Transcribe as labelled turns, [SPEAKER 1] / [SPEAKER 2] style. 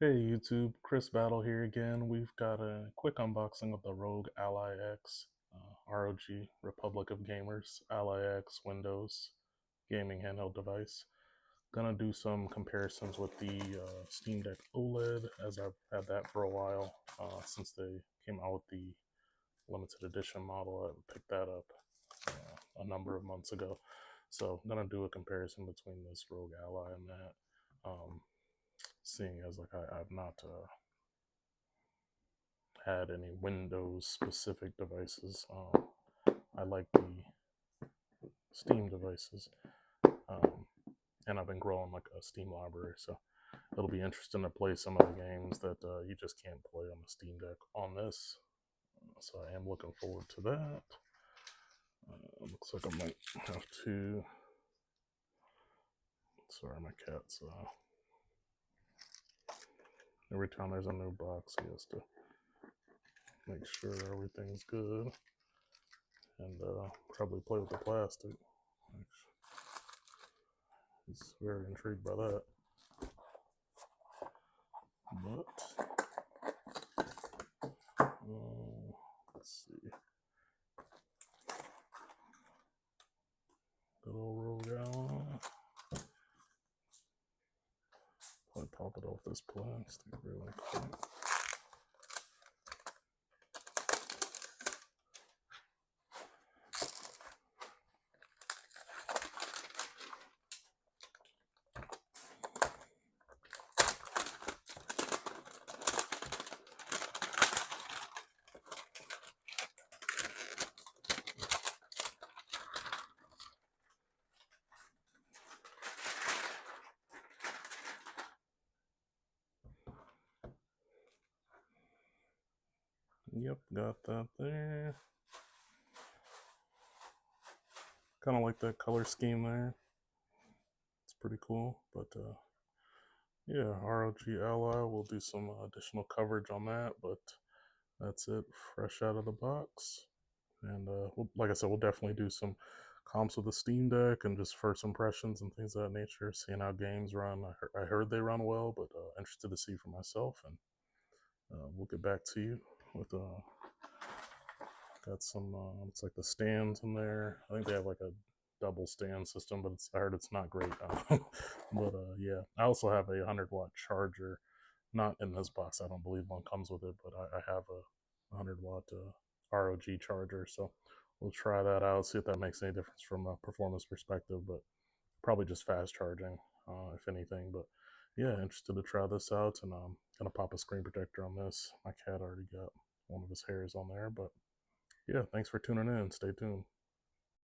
[SPEAKER 1] Hey YouTube, Chris Battle here again. We've got a quick unboxing of the ROG Ally X, ROG Republic of Gamers, Ally X Windows gaming handheld device. Gonna do some comparisons with the Steam Deck OLED, as I've had that for a while since they came out with the limited edition model. I picked that up a number of months ago. So I'm gonna do a comparison between this ROG Ally and that. Seeing as I've not had any Windows specific devices. I like the Steam devices, um, and I've been growing like a Steam library, so it'll be interesting to play some of the games that you just can't play on the Steam Deck on this. So I am looking forward to that. Looks like I might have to. Sorry, my cat's. Every time there's a new box, he has to make sure everything's good, and probably play with the plastic. He's very intrigued by that. But let's see. Good old ROG Ally. Probably pop it off this plastic really quick. Yep, got that there. Kind of like that color scheme there. It's pretty cool. But yeah, ROG Ally, we'll do some additional coverage on that. But that's it, fresh out of the box. And like I said, we'll definitely do some comps with the Steam Deck and just first impressions and things of that nature, seeing how games run. I heard they run well, but interested to see for myself. And we'll get back to you with got some looks like the stands in there. I think they have like a double stand system, but I heard it's not great. But yeah, I also have a 100-watt charger, not in this box. I don't believe one comes with it, but I have a 100-watt ROG charger, so we'll try that out, see if that makes any difference from a performance perspective. But probably just fast charging, if anything. But yeah, interested to try this out, and I'm gonna pop a screen protector on this. My cat already got one of his hairs on there, but yeah, thanks for tuning in. Stay tuned.